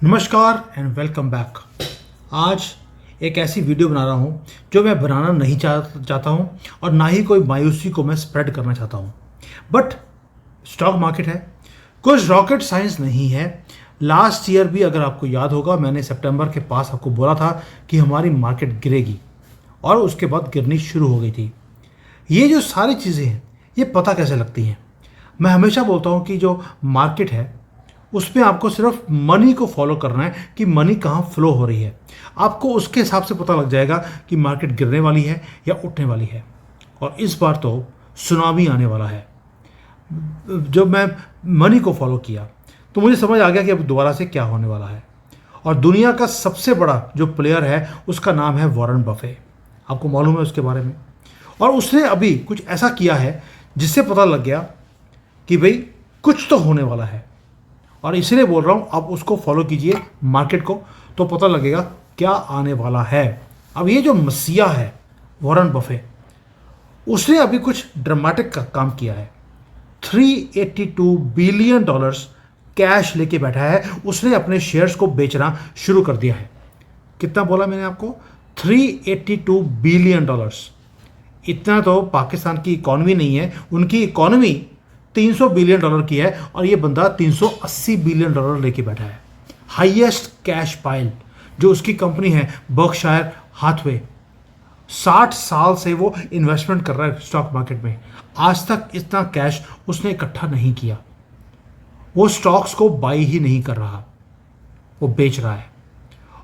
नमस्कार and welcome back. आज एक ऐसी वीडियो बना रहा हूँ जो मैं बनाना नहीं चाहता हूँ और ना ही कोई मायूसी को मैं स्प्रेड करना चाहता हूँ। बट स्टॉक मार्केट है, कुछ रॉकेट साइंस नहीं है। लास्ट ईयर भी अगर आपको याद होगा, मैंने सितंबर के पास आपको बोला था कि हमारी मार्केट गिरेगी और उसके बाद गिरनी शुरू हो गई थी। ये जो सारी चीज़ें हैं ये पता कैसे लगती हैं? मैं हमेशा बोलता हूँ कि जो मार्केट है उसमें आपको सिर्फ मनी को फॉलो करना है कि मनी कहाँ फ्लो हो रही है। आपको उसके हिसाब से पता लग जाएगा कि मार्केट गिरने वाली है या उठने वाली है। और इस बार तो सुनामी आने वाला है। जब मैं मनी को फॉलो किया तो मुझे समझ आ गया कि अब दोबारा से क्या होने वाला है। और दुनिया का सबसे बड़ा जो प्लेयर है उसका नाम है वॉरेन बफे। आपको मालूम है उसके बारे में। और उसने अभी कुछ ऐसा किया है जिससे पता लग गया कि भाई कुछ तो होने वाला है। और इसलिए बोल रहा हूँ, आप उसको फॉलो कीजिए मार्केट को, तो पता लगेगा क्या आने वाला है। अब ये जो मसीहा है वॉरेन बफे, उसने अभी कुछ ड्रामेटिक का काम किया है। $382 बिलियन कैश लेके बैठा है। उसने अपने शेयर्स को बेचना शुरू कर दिया है। कितना बोला मैंने आपको? $382 बिलियन। इतना तो पाकिस्तान की इकॉनमी नहीं है। उनकी इकॉनमी $300 बिलियन की है और ये बंदा $380 बिलियन लेके बैठा है। हाईएस्ट कैश पाइल जो उसकी कंपनी है बर्कशायर हाथवे, 60 साल से वो इन्वेस्टमेंट कर रहा है स्टॉक मार्केट में। आज तक इतना कैश उसने इकट्ठा नहीं किया। वो स्टॉक्स को बाई ही नहीं कर रहा, वो बेच रहा है।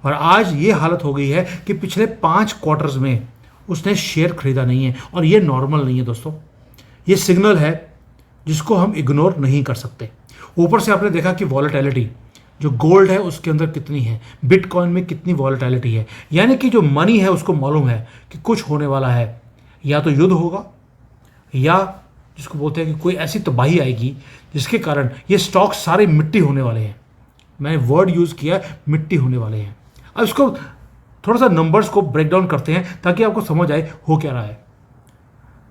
और आज ये हालत हो गई है कि पिछले 5 क्वार्टर्स में उसने शेयर खरीदा नहीं है। और ये नॉर्मल नहीं है दोस्तों, ये सिग्नल है जिसको हम इग्नोर नहीं कर सकते। ऊपर से आपने देखा कि वॉलेटिलिटी जो गोल्ड है उसके अंदर कितनी है, बिटकॉइन में कितनी वॉलेटिलिटी है। यानी कि जो मनी है उसको मालूम है कि कुछ होने वाला है, या तो युद्ध होगा या जिसको बोलते हैं कि कोई ऐसी तबाही आएगी जिसके कारण ये स्टॉक सारे मिट्टी होने वाले हैं। मैंने वर्ड यूज़ किया, मिट्टी होने वाले हैं। अब इसको थोड़ा सा नंबर्स को ब्रेक डाउन करते हैं ताकि आपको समझ आए हो क्या रहा है।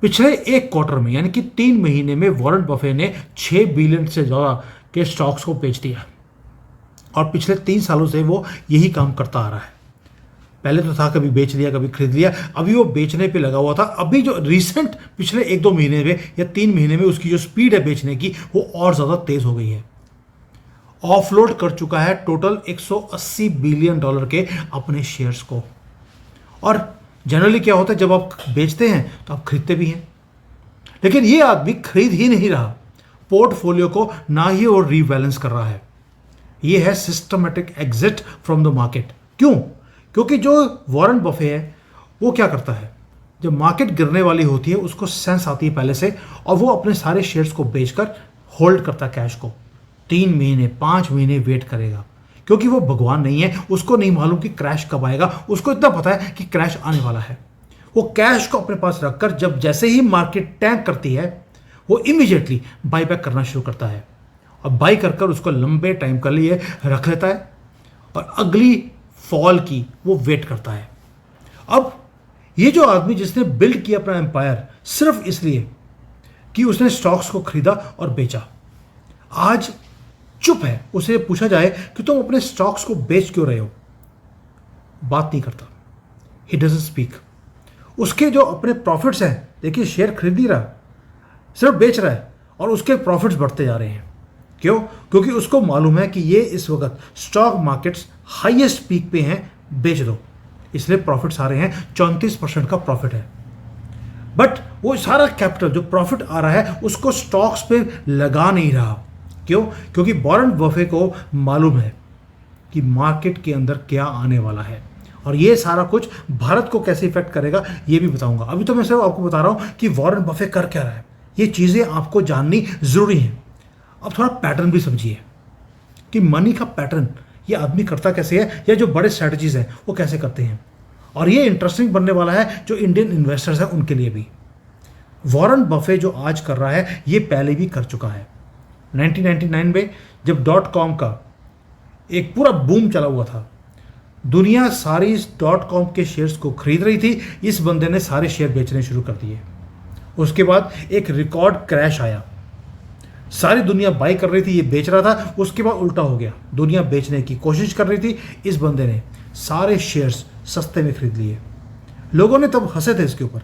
पिछले एक क्वार्टर में यानी कि 3 महीने में वॉरेन बफे ने 6 बिलियन से ज़्यादा के स्टॉक्स को बेच दिया। और पिछले 3 सालों से वो यही काम करता आ रहा है। पहले तो था कभी बेच लिया कभी खरीद लिया, अभी वो बेचने पे लगा हुआ था। अभी जो रिसेंट पिछले 1-2 महीने में या 3 महीने में उसकी जो स्पीड है बेचने की वो और ज़्यादा तेज़ हो गई है। ऑफलोड कर चुका है टोटल $180 बिलियन के अपने शेयर्स को। और जनरली क्या होता है, जब आप बेचते हैं तो आप खरीदते भी हैं, लेकिन ये आदमी खरीद ही नहीं रहा। पोर्टफोलियो को ना ही वो रीबैलेंस कर रहा है। ये है systematic exit from the market. क्यों? क्योंकि जो वॉरेन बफे है वो क्या करता है, जब मार्केट गिरने वाली होती है उसको सेंस आती है पहले से, और वो अपने सारे शेयर्स को बेचकर होल्ड करता है कैश को। 3 महीने 5 महीने वेट करेगा, क्योंकि वो भगवान नहीं है। उसको नहीं मालूम कि क्रैश कब आएगा, उसको इतना पता है कि क्रैश आने वाला है। वो कैश को अपने पास रखकर जब जैसे ही मार्केट टैंक करती है वो इमीडिएटली बाई बैक करना शुरू करता है और बाई कर उसको लंबे टाइम के लिए रख लेता है और अगली फॉल की वो वेट करता है। अब ये जो आदमी जिसने बिल्ड किया अपना एम्पायर सिर्फ इसलिए कि उसने स्टॉक्स को खरीदा और बेचा, आज चुप है। उसे पूछा जाए कि तुम अपने स्टॉक्स को बेच क्यों रहे हो, बात नहीं करता। He doesn't speak. उसके जो अपने प्रॉफिट्स हैं, देखिए शेयर खरीद नहीं रहा, सिर्फ बेच रहा है और उसके प्रॉफिट्स बढ़ते जा रहे हैं। क्यों? क्योंकि उसको मालूम है कि ये इस वक्त स्टॉक मार्केट्स हाईएस्ट पीक पे हैं, बेच दो, इसलिए प्रॉफिट्स आ रहे हैं। 34% का प्रॉफिट है। बट वो सारा कैपिटल जो प्रॉफिट आ रहा है उसको स्टॉक्स पे लगा नहीं रहा। क्यों? क्योंकि वॉरेन बफे को मालूम है कि मार्केट के अंदर क्या आने वाला है और ये सारा कुछ भारत को कैसे इफेक्ट करेगा ये भी बताऊंगा। अभी तो मैं सिर्फ आपको बता रहा हूं कि वॉरेन बफे कर क्या रहा है। ये चीज़ें आपको जाननी ज़रूरी है। अब थोड़ा पैटर्न भी समझिए कि मनी का पैटर्न ये आदमी करता कैसे है, या जो बड़े स्ट्रैटेजीज हैं वो कैसे करते हैं। और ये इंटरेस्टिंग बनने वाला है जो इंडियन इन्वेस्टर्स हैं उनके लिए भी। वॉरेन बफे जो आज कर रहा है ये पहले भी कर चुका है। 1999 में जब .com का एक पूरा बूम चला हुआ था, दुनिया सारी इस .com के शेयर्स को खरीद रही थी। इस बंदे ने सारे शेयर बेचने शुरू कर दिए। उसके बाद एक रिकॉर्ड क्रैश आया। सारी दुनिया बाई कर रही थी, ये बेच रहा था, उसके बाद उल्टा हो गया, दुनिया बेचने की कोशिश कर रही थी, इस बंदे ने सारे शेयर्स सस्ते में खरीद लिए। लोगों ने तब हंसे थे इसके ऊपर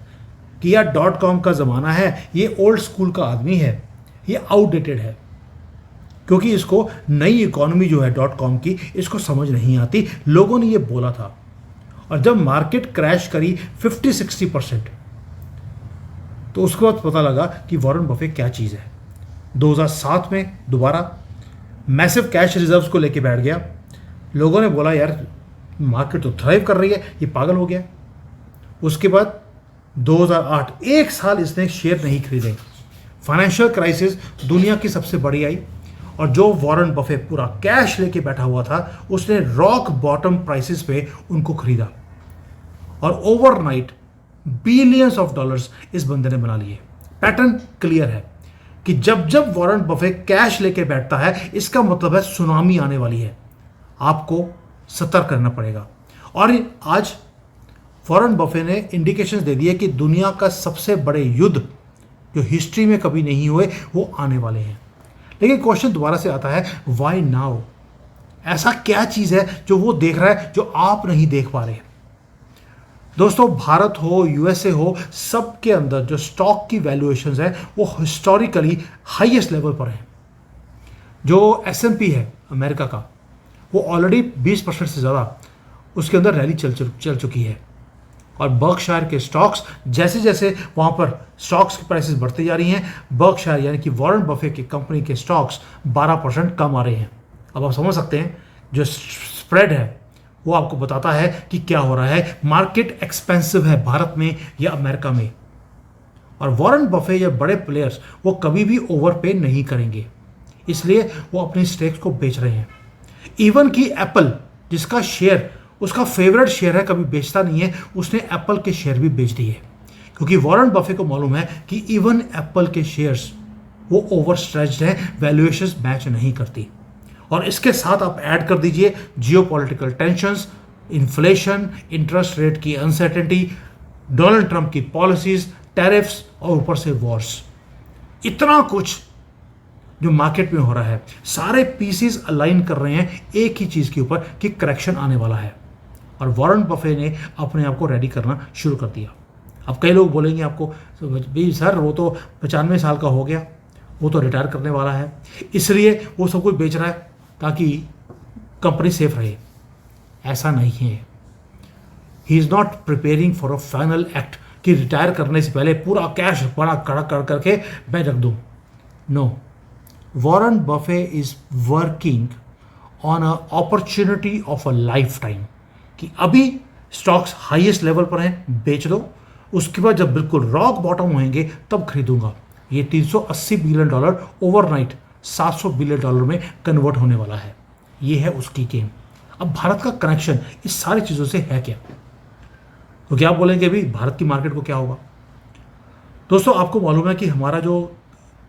कि यार .com का ज़माना है, ये ओल्ड स्कूल का आदमी है, ये आउटडेटेड है, क्योंकि इसको नई इकोनॉमी जो है .com की, इसको समझ नहीं आती, लोगों ने ये बोला था। और जब मार्केट क्रैश करी 50-60%, तो उसके बाद पता लगा कि वॉरेन बफे क्या चीज़ है। 2007 में दोबारा मैसिव कैश रिजर्व्स को लेके बैठ गया। लोगों ने बोला यार मार्केट तो थ्राइव कर रही है, ये पागल हो गया। उसके बाद 2008 एक साल इसने शेयर नहीं खरीदे, फाइनेंशियल क्राइसिस दुनिया की सबसे बड़ी आई, और जो वॉरेन बफे पूरा कैश लेके बैठा हुआ था, उसने रॉक बॉटम प्राइसेस पे उनको खरीदा, और ओवरनाइट बिलियंस ऑफ डॉलर्स इस बंदे ने बना लिए। पैटर्न क्लियर है कि जब जब वॉरेन बफे कैश लेके बैठता है, इसका मतलब है सुनामी आने वाली है, आपको सतर्क करना पड़ेगा। और आज वॉरेन बफे ने इंडिकेशंस दे दिए कि दुनिया का सबसे बड़े युद्ध जो हिस्ट्री में कभी नहीं हुए वो आने वाले हैं। लेकिन क्वेश्चन दोबारा से आता है, व्हाई नाउ? ऐसा क्या चीज़ है जो वो देख रहा है जो आप नहीं देख पा रहे? दोस्तों, भारत हो, यूएसए हो, सब के अंदर जो स्टॉक की वैल्यूएशंस है वो हिस्टोरिकली हाईएस्ट लेवल पर है। जो S&P है अमेरिका का, वो ऑलरेडी 20% से ज़्यादा उसके अंदर रैली चल चुकी है। और बर्कशायर के स्टॉक्स, जैसे जैसे वहाँ पर स्टॉक्स की प्राइसेस बढ़ती जा रही हैं, बर्कशायर यानी कि वॉरेन बफे की कंपनी के स्टॉक्स 12% कम आ रहे हैं। अब आप समझ सकते हैं जो स्प्रेड है वो आपको बताता है कि क्या हो रहा है। मार्केट एक्सपेंसिव है भारत में या अमेरिका में, और वॉरेन बफे या बड़े प्लेयर्स वो कभी भी ओवरपे नहीं करेंगे, इसलिए वो अपनी स्टेक्स को बेच रहे हैं। इवन कि एप्पल, जिसका शेयर उसका फेवरेट शेयर है, कभी बेचता नहीं है, उसने एप्पल के शेयर भी बेच दिए, क्योंकि वॉरेन बफे को मालूम है कि इवन एप्पल के शेयर्स वो ओवर स्ट्रेच्ड हैं, वैल्यूएशंस मैच नहीं करती। और इसके साथ आप ऐड कर दीजिए geopolitical tensions, inflation, interest rate की अनसर्टेनिटी, डोनाल्ड ट्रंप की पॉलिसीज, टैरिफ्स, और ऊपर से वॉर्स। इतना कुछ जो मार्केट में हो रहा है, सारे पीसेस अलाइन कर रहे हैं एक ही चीज़ के ऊपर कि करेक्शन आने वाला है। और वॉरेन बफे ने अपने आप को रेडी करना शुरू कर दिया। अब कई लोग बोलेंगे आपको, भाई सर वो तो 95 साल का हो गया, वो तो रिटायर करने वाला है, इसलिए वो सब कुछ बेच रहा है ताकि कंपनी सेफ रहे। ऐसा नहीं है। He is not preparing for a final act कि रिटायर करने से पहले पूरा कैश बड़ा कड़ा कर करके मैं रख दूँ। No, Warren Buffett is working on a opportunity of a life time कि अभी स्टॉक्स हाईएस्ट लेवल पर हैं, बेच दो, उसके बाद जब बिल्कुल रॉक बॉटम होंगे तब खरीदूंगा। ये $380 बिलियन ओवरनाइट $700 बिलियन में कन्वर्ट होने वाला है। ये है उसकी गेम। अब भारत का कनेक्शन इस सारी चीज़ों से है क्या? तो क्या आप बोलेंगे अभी भारत की मार्केट को क्या होगा? दोस्तों, आपको मालूम है कि हमारा जो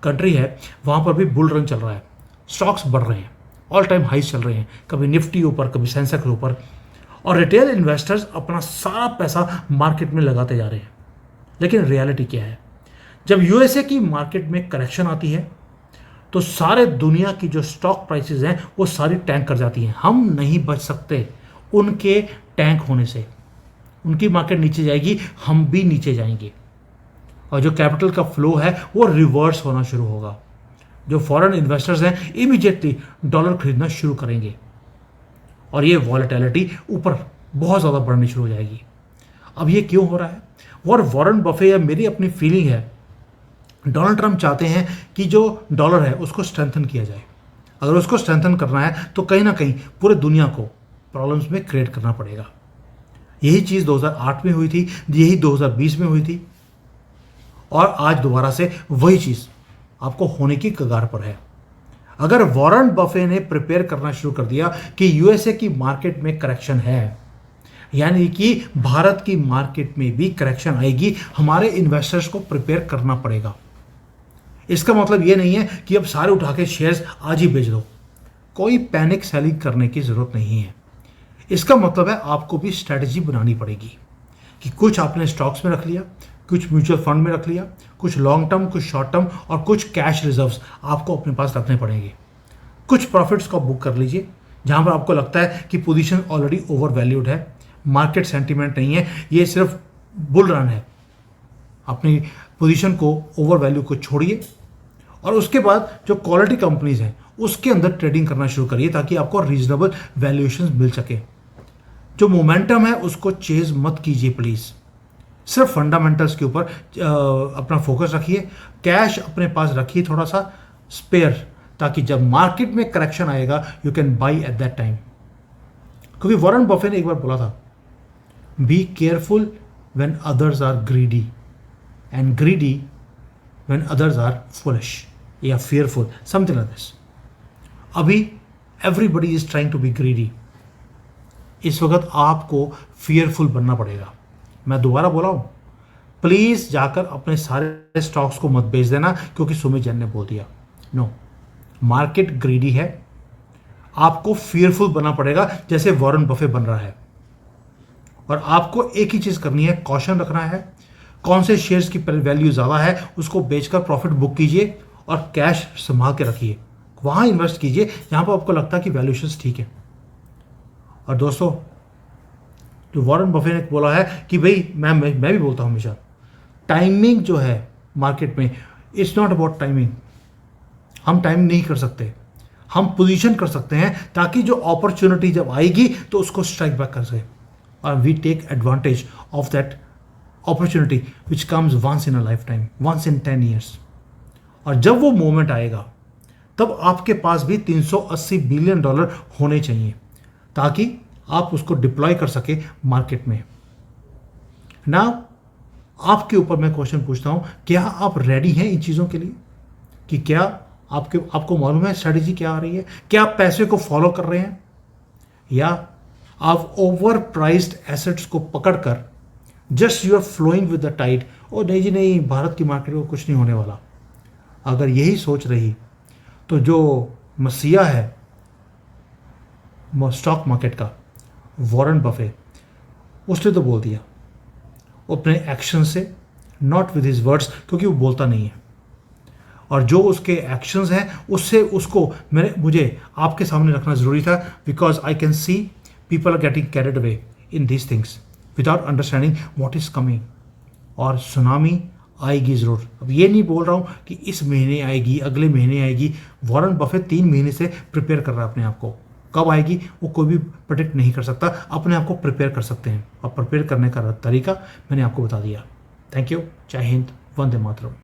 कंट्री है वहाँ पर भी बुल रन चल रहा है, स्टॉक्स बढ़ रहे हैं, ऑल टाइम हाइस चल रहे हैं, कभी निफ्टी ऊपर, कभी सेंसेक्स ऊपर, और रिटेल इन्वेस्टर्स अपना सारा पैसा मार्केट में लगाते जा रहे हैं। लेकिन रियलिटी क्या है? जब यूएसए की मार्केट में करेक्शन आती है तो सारे दुनिया की जो स्टॉक प्राइसेस हैं वो सारी टैंक कर जाती हैं। हम नहीं बच सकते उनके टैंक होने से। उनकी मार्केट नीचे जाएगी, हम भी नीचे जाएंगे, और जो कैपिटल का फ्लो है वो रिवर्स होना शुरू होगा। जो फॉरेन इन्वेस्टर्स हैं इमीडिएटली डॉलर खरीदना शुरू करेंगे, और ये वॉलेटिलिटी ऊपर बहुत ज़्यादा बढ़नी शुरू हो जाएगी। अब ये क्यों हो रहा है? वॉरेन बफे, या मेरी अपनी फीलिंग है, डोनाल्ड ट्रंप चाहते हैं कि जो डॉलर है उसको स्ट्रेंथन किया जाए। अगर उसको स्ट्रेंथन करना है तो कहीं ना कहीं पूरे दुनिया को प्रॉब्लम्स में क्रिएट करना पड़ेगा। यही चीज़ 2008 में हुई थी, यही 2020 में हुई थी, और आज दोबारा से वही चीज़ आपको होने की कगार पर है। अगर वॉरेन बफे ने प्रिपेयर करना शुरू कर दिया कि यूएसए की मार्केट में करेक्शन है, यानी कि भारत की मार्केट में भी करेक्शन आएगी, हमारे इन्वेस्टर्स को प्रिपेयर करना पड़ेगा। इसका मतलब ये नहीं है कि अब सारे उठा के शेयर्स आज ही बेच दो। कोई पैनिक सेलिंग करने की ज़रूरत नहीं है। इसका मतलब है आपको भी स्ट्रैटेजी बनानी पड़ेगी कि कुछ आपने स्टॉक्स में रख लिया, कुछ म्यूचुअल फंड में रख लिया, कुछ लॉन्ग टर्म, कुछ शॉर्ट टर्म और कुछ कैश रिजर्व्स आपको अपने पास रखने पड़ेंगे। कुछ प्रॉफिट्स को बुक कर लीजिए जहां पर आपको लगता है कि पोजीशन ऑलरेडी ओवर वैल्यूड है, मार्केट सेंटीमेंट नहीं है, ये सिर्फ बुल रन है। अपनी पोजीशन को ओवर वैल्यू को छोड़िए और उसके बाद जो क्वालिटी कंपनीज हैं उसके अंदर ट्रेडिंग करना शुरू करिए ताकि आपको रीजनेबल वैल्यूएशन मिल सके। जो मोमेंटम है उसको चेज मत कीजिए प्लीज़, सिर्फ फंडामेंटल्स के ऊपर अपना फोकस रखिए। कैश अपने पास रखिए थोड़ा सा स्पेयर, ताकि जब मार्केट में करेक्शन आएगा you can buy at that time. क्योंकि वॉरेन बफे ने एक बार बोला था, be careful when others are greedy and greedy when others are foolish या fearful, समथिंग लाइक दिस। अभी everybody is trying to be greedy. इस वक्त आपको fearful बनना पड़ेगा। मैं दोबारा बोला हूं, प्लीज जाकर अपने सारे स्टॉक्स को मत बेच देना क्योंकि सुमित जैन ने बोल दिया। नो, मार्केट ग्रीडी है, आपको fearful बनना पड़ेगा जैसे वॉरेन बफे बन रहा है। और आपको एक ही चीज करनी है, कॉशन रखना है। कौन से शेयर्स की वैल्यू ज़्यादा है उसको बेचकर प्रॉफिट बुक कीजिए और कैश संभाल के रखिए। वहाँ इन्वेस्ट कीजिए जहाँ पर आपको लगता है कि वैल्यूएशंस ठीक है। और दोस्तों, जो वॉरेन बफे ने बोला है कि भाई मैं भी बोलता हूँ हमेशा, टाइमिंग जो है मार्केट में, इट्स नॉट अबाउट टाइमिंग। हम टाइम नहीं कर सकते, हम पोजीशन कर सकते हैं ताकि जो अपॉर्चुनिटी जब आएगी तो उसको स्ट्राइक बैक कर सके और we take advantage of that opportunity which comes once in a life time, once in 10 years. और जब वो मोमेंट आएगा तब आपके पास भी $380 बिलियन होने चाहिए ताकि आप उसको डिप्लॉय कर सके मार्केट में। ना आपके ऊपर मैं क्वेश्चन पूछता हूं, क्या आप रेडी हैं इन चीज़ों के लिए? कि क्या आपको मालूम है स्ट्रेटेजी क्या आ रही है? क्या आप पैसे को फॉलो कर रहे हैं या आप ओवर प्राइस्ड एसेट्स को पकड़कर just you are flowing with the tide? ओ नहीं जी नहीं, भारत की मार्केट को कुछ नहीं होने वाला। अगर यही सोच रही तो जो मसीहा है स्टॉक मार्केट का, वॉरेन बफे, उसने तो बोल दिया अपने एक्शन से, नॉट विद हिज वर्ड्स, क्योंकि वो बोलता नहीं है। और जो उसके एक्शंस हैं उससे उसको मुझे आपके सामने रखना ज़रूरी था, because I can see people are getting carried away in these things without understanding what is coming. और सुनामी आएगी ज़रूर। अब ये नहीं बोल रहा हूँ कि इस महीने आएगी, अगले महीने आएगी। वॉरेन बफे 3 महीने से प्रिपेयर कर रहा है अपने आप को। कब आएगी वो कोई भी प्रेडिक्ट नहीं कर सकता, अपने आप को प्रिपेयर कर सकते हैं और प्रिपेयर करने का तरीका मैंने आपको बता दिया। Thank you. जय हिंद, वंदे मातरम।